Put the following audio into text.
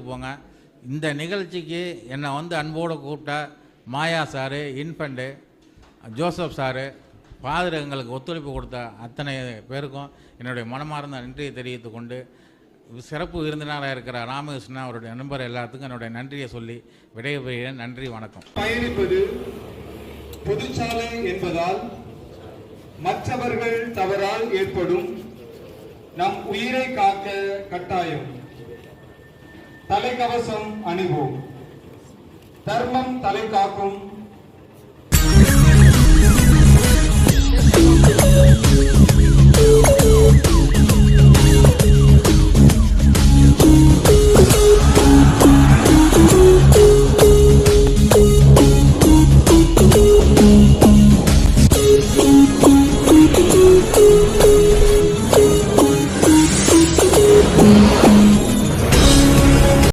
போங்க. இந்த நிகழ்ச்சிக்கு என்னை வந்து அன்போடு கூப்பிட்ட மாயா சாரு, இன்ஃபென்ட்டு, ஜோசப் சாரு, ஃபாதர் எங்களுக்கு ஒத்துழைப்பு கொடுத்த அத்தனை பேருக்கும் என்னுடைய மனமார்ந்த நன்றியை தெரிவித்து கொண்டு, சிறப்பு விருந்தினராக இருக்கிற ராமகிருஷ்ணன் அவருடைய நண்பர் எல்லாத்துக்கும் என்னுடைய நன்றியை சொல்லி விடைபெறுகிறேன். நன்றி, வணக்கம். பயணிப்பது பொதுச்சாலை என்பதால் மற்றவர்கள் தவறால் ஏற்படும் நம் உயிரை காக்க கட்டாயம். தலைக்கவசம் அணிவோம். தர்மம் தலை காக்கும்.